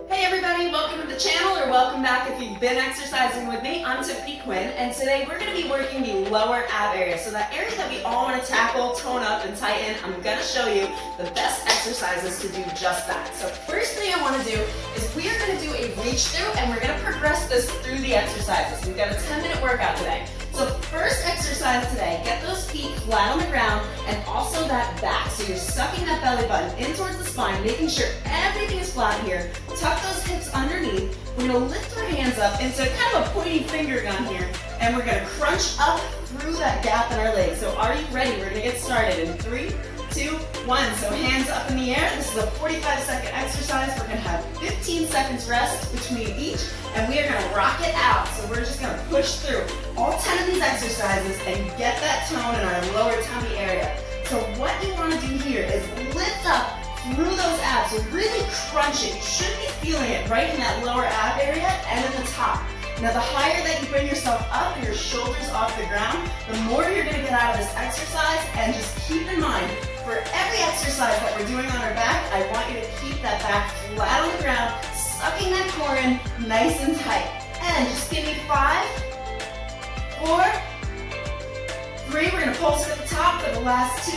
Hey everybody, welcome to the channel, or welcome back if you've been exercising with me. I'm Tiffany Quinn, and today we're going to be working the lower ab area. So that area that we all want to tackle, tone up, and tighten, I'm going to show you the best exercises to do just that. So first thing I want to do is we are going to do a reach through, and we're going to progress this through the exercises. We've got a 10-minute workout today. So first exercise today, get those feet flat on the ground and also that back. So you're sucking that belly button in towards the spine, making sure everything is flat here. Tuck those hips underneath. We're gonna lift our hands up into kind of a pointy finger gun here, and we're gonna crunch up through that gap in our legs. So are you ready? We're gonna get started in 3, 2, 1. So hands up in the air. This is a 45-second exercise. We're gonna have 15 seconds rest between each, and we are gonna rock it out. So we're just gonna push through all 10 of these exercises and get that tone in our lower tummy area. So what you wanna do here is lift up through those abs. So really crunch it. You should be feeling it right in that lower ab area and in the top. Now the higher that you bring yourself up and your shoulders off the ground, the more you're gonna get out of this exercise. And just keep in mind, for every exercise that we're doing on our back, I want you to keep that back flat on the ground, sucking that core in nice and tight. And just give me 5, 4, 3, we're gonna pulse it at the top for the last 2,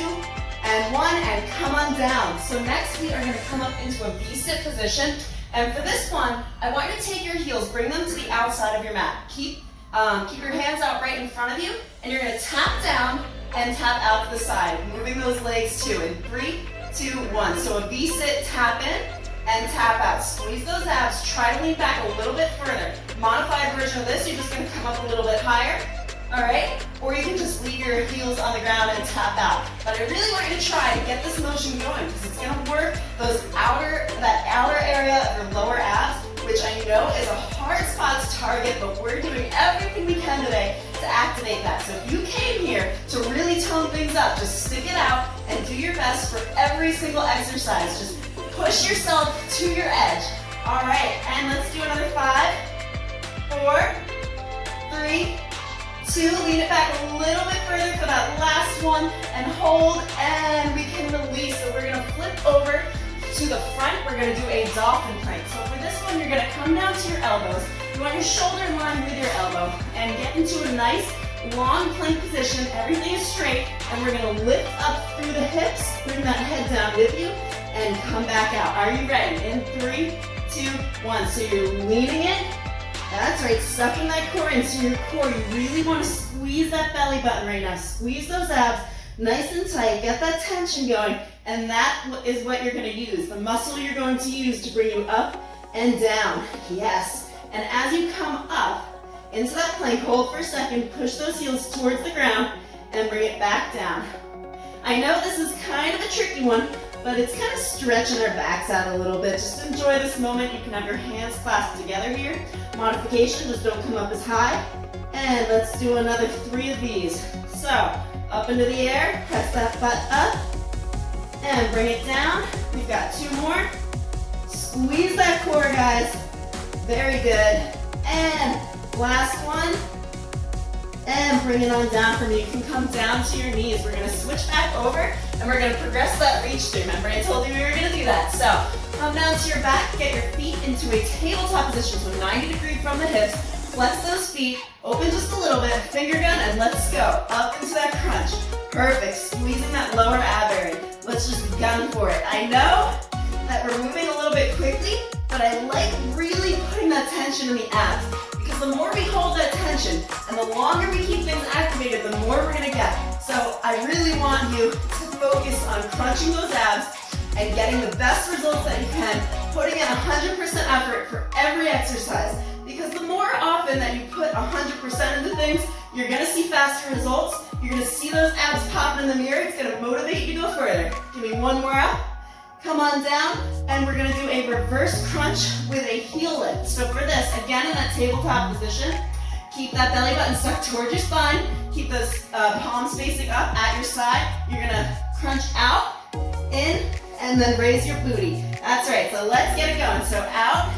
and 1, and come on down. So next we are gonna come up into a V-sit position. And for this one, I want you to take your heels, bring them to the outside of your mat. Keep your hands out right in front of you, and you're gonna tap down and tap out to the side, moving those legs too in 3, 2, 1. So a V-sit, tap in and tap out. Squeeze those abs, try to lean back a little bit further. Modified version of this, you're just gonna come up a little bit higher, all right? Or you can just leave your heels on the ground and tap out. But I really want you to try to get this motion going, because it's gonna work that outer area of your lower abs, which I know is a hard spot to target, but we're doing everything we can today to activate that. So if you came here to really tone things up, just stick it out and do your best for every single exercise. Just push yourself to your edge. All right, and let's do another 5, 4, 3, 2, lean it back a little bit further for that last one, and hold, and we can release. So we're gonna flip over to the front. We're gonna do a dolphin plank. So for this one, you're gonna come down to your elbows. You want your shoulder in line with your elbow, and get into a nice long plank position. Everything is straight, and we're gonna lift up through the hips, bring that head down with you, and come back out. Are you ready? In 3, 2, 1. So you're leaning in. That's right, sucking that core into your core. You really want to squeeze that belly button right now. Squeeze those abs nice and tight. Get that tension going. And that is what you're going to use. The muscle you're going to use to bring you up and down. Yes. And as you come up into that plank, hold for a second. Push those heels towards the ground and bring it back down. I know this is kind of a tricky one, but it's kind of stretching our backs out a little bit. Just enjoy this moment. You can have your hands clasped together here. Modification, just don't come up as high. And let's do another 3 of these. So, up into the air, press that butt up, and bring it down. We've got 2 more. Squeeze that core, guys. Very good. And last one. And bring it on down from you. You can come down to your knees. We're gonna switch back over, and we're gonna progress that reach through. Remember, I told you we were gonna do that. So, come down to your back, get your feet into a tabletop position, so 90 degrees from the hips. Flex those feet, open just a little bit, finger gun, and let's go. Up into that crunch. Perfect, squeezing that lower ab area. Let's just gun for it. I know that we're moving a little bit quickly, but I like really putting that tension in the abs. Because the more we hold that tension and the longer we keep things activated, the more we're gonna get. So I really want you to focus on crunching those abs and getting the best results that you can, putting in 100% effort for every exercise. Because the more often that you put 100% into things, you're gonna see faster results. You're gonna see those abs pop in the mirror. It's gonna motivate you to go further. Give me 1 more up. Come on down, and we're gonna do a reverse crunch with a heel lift. So for this, again in that tabletop position, keep that belly button stuck towards your spine. Keep those palms facing up at your side. You're gonna crunch out, in, and then raise your booty. That's right, so let's get it going. So out,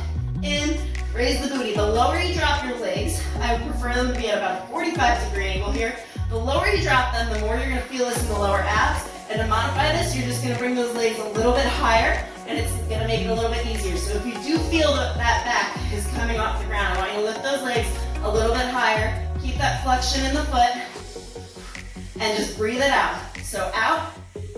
in, raise the booty. The lower you drop your legs, I would prefer them to be at about a 45-degree angle here. The lower you drop them, the more you're gonna feel this in the lower abs. And to modify this, you're just gonna bring those legs a little bit higher, and it's gonna make it a little bit easier. So if you do feel that that back is coming off the ground, I want you to lift those legs a little bit higher, keep that flexion in the foot, and just breathe it out. So out,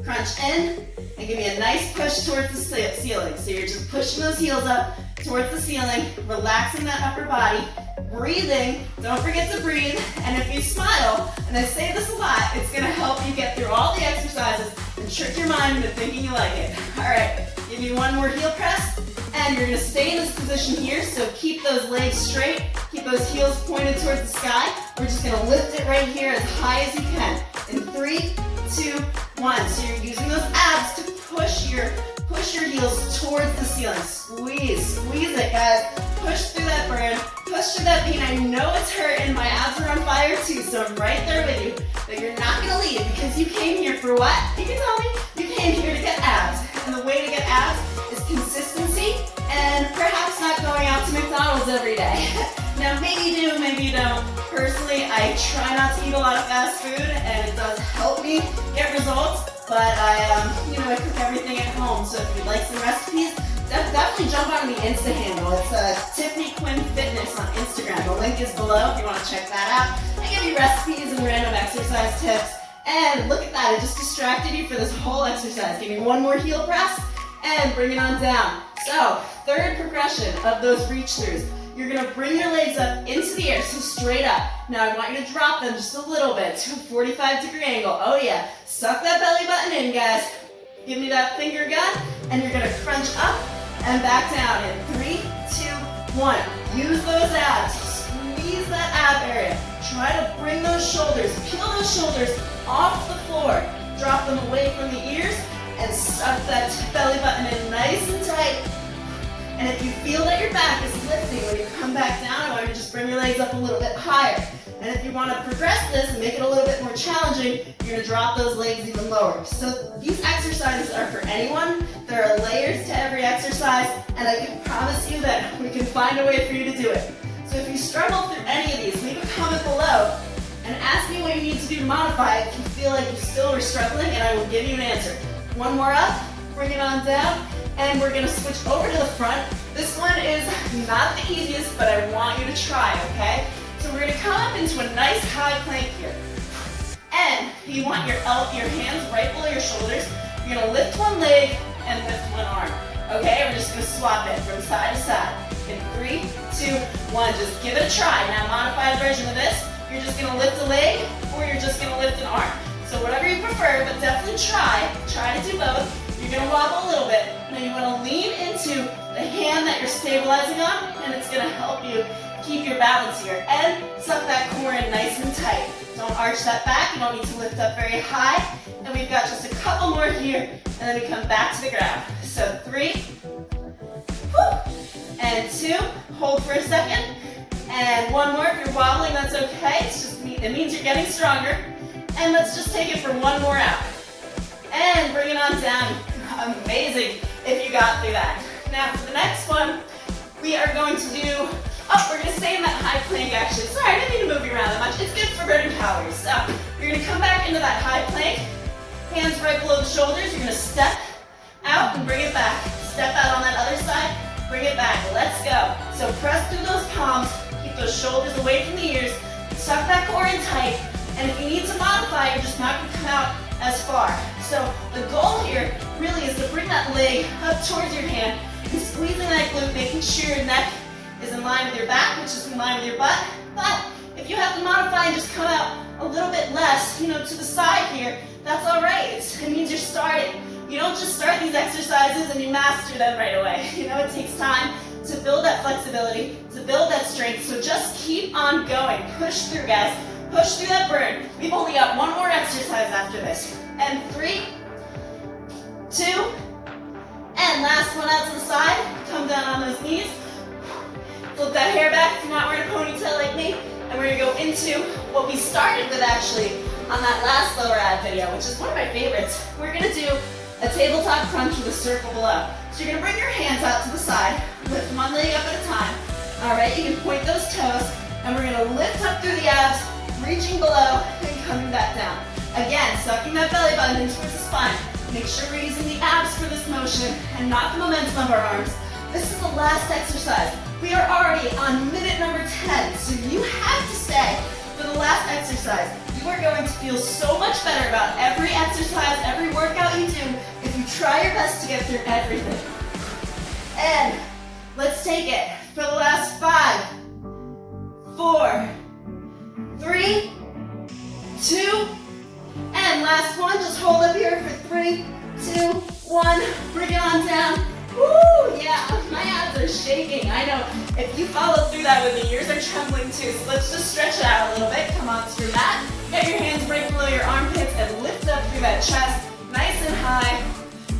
crunch in, and give me a nice push towards the ceiling. So you're just pushing those heels up towards the ceiling, relaxing that upper body, breathing. Don't forget to breathe. And if you smile, and I say this a lot, it's gonna help you get through all the exercises and trick your mind into thinking you like it. All right, give me one more heel press, and you're gonna stay in this position here. So keep those legs straight, keep those heels pointed towards the sky. We're just gonna lift it right here as high as you can. In 3, 2, 1. So you're using those abs to push your heels towards the ceiling. Squeeze it, guys. Push through that burn, push through that pain. I know it's hurting. My abs are on fire too, so I'm right there with you. But you're not gonna leave because you came here for what? You can tell me. You came here to get abs. And the way to get abs is consistency and perhaps not going out to McDonald's every day. Now, maybe you do, maybe you don't. Personally, I try not to eat a lot of fast food, and it does help me get results. But I cook everything at home. So if you'd like some recipes, definitely jump on the Insta handle. It's Tiffany Quinn Fitness on Instagram. The link is below if you want to check that out. I give you recipes and random exercise tips. And look at that, it just distracted you for this whole exercise. Give me one more heel press and bring it on down. So, third progression of those reach throughs. You're gonna bring your legs up into the air, so straight up. Now I want you to drop them just a little bit to a 45-degree angle. Oh yeah, suck that belly button in, guys. Give me that finger gun, and you're gonna crunch up and back down in 3, 2, 1. Use those abs, squeeze that ab area. Try to bring those shoulders, peel those shoulders off the floor. Drop them away from the ears and suck that belly button in nice and tight. And if you feel that your back is lifting when you come back down, I want you to just bring your legs up a little bit higher. And if you want to progress this and make it a little bit more challenging, you're going to drop those legs even lower. So these exercises are for anyone. There are layers to every exercise, and I can promise you that we can find a way for you to do it. So if you struggle through any of these, leave a comment below and ask me what you need to do to modify it if you feel like you still are struggling, and I will give you an answer. One more up, bring it on down. And we're gonna switch over to the front. This one is not the easiest, but I want you to try, okay? So we're gonna come up into a nice high plank here. And you want your hands right below your shoulders. You're gonna lift one leg and lift one arm. Okay, we're just gonna swap it from side to side. In 3, 2, 1, just give it a try. Now, modified version of this, you're just gonna lift a leg or you're just gonna lift an arm. So whatever you prefer, but definitely try to do both. You're gonna wobble a little bit. Now you wanna lean into the hand that you're stabilizing on, and it's gonna help you keep your balance here. And suck that core in nice and tight. Don't arch that back, you don't need to lift up very high. And we've got just a couple more here, and then we come back to the ground. So 3, and 2, hold for a second. And one more, if you're wobbling, that's okay. It means you're getting stronger. And let's just take it for one more out. And bring it on down. Amazing if you got through that. Now for the next one, we are going to do, we're going to stay in that high plank actually. Sorry, I didn't mean to move you around that much. It's good for burning calories. So you're going to come back into that high plank, hands right below the shoulders. You're going to step out and bring it back. Step out on that other side, bring it back. Let's go. So press through those palms, keep those shoulders away from the ears, suck that core in tight, and if you need to modify, you're just not going to come out as far. So the goal here really is to bring that leg up towards your hand and squeezing that glute, making sure your neck is in line with your back, which is in line with your butt. But if you have to modify and just come out a little bit less, to the side here, that's all right. It means you're starting. You don't just start these exercises and you master them right away. It takes time to build that flexibility, to build that strength. So just keep on going. Push through, guys. Push through that burn. We've only got one more exercise after this. And 3, 2, and last one out to the side. Come down on those knees. Flip that hair back if you're not wearing a ponytail like me. And we're gonna go into what we started with actually on that last lower ab video, which is one of my favorites. We're gonna do a tabletop crunch with a circle below. So you're gonna bring your hands out to the side, lift one leg up at a time. All right, you can point those toes, and we're gonna lift up through the abs, reaching below and coming back down. Again, sucking that belly button in towards the spine. Make sure we're using the abs for this motion and not the momentum of our arms. This is the last exercise. We are already on minute number 10, so you have to stay for the last exercise. You are going to feel so much better about every exercise, every workout you do, if you try your best to get through everything. And let's take it for the last 5, 4, 3, 2, and last one. Just hold up here for 3, 2, 1. Bring it on down. Woo, yeah, my abs are shaking. I know. If you follow through that with me, yours are trembling too. So let's just stretch it out a little bit. Come onto your mat. Get your hands right below your armpits and lift up through that chest, nice and high.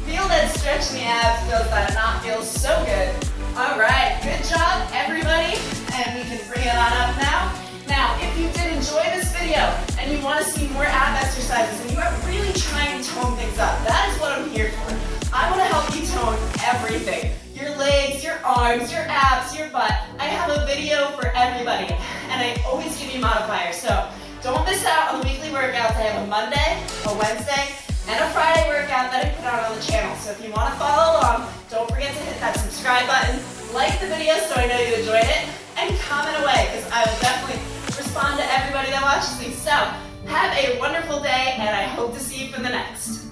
Feel that stretch in the abs. Feels that knot. Feels so good. All right, good job, everybody. And we can bring it on up now. Now, if you did enjoy this video and you want to see more ab exercises and you are really trying to tone things up, that is what I'm here for. I want to help you tone everything. Your legs, your arms, your abs, your butt. I have a video for everybody and I always give you modifiers. So don't miss out on the weekly workouts. I have a Monday, a Wednesday, and a Friday workout that I put out on the channel. So if you want to follow along, don't forget to hit that subscribe button, like the video so I know you enjoyed it, and comment away because I will definitely respond to everybody that watches these. So have a wonderful day and I hope to see you for the next.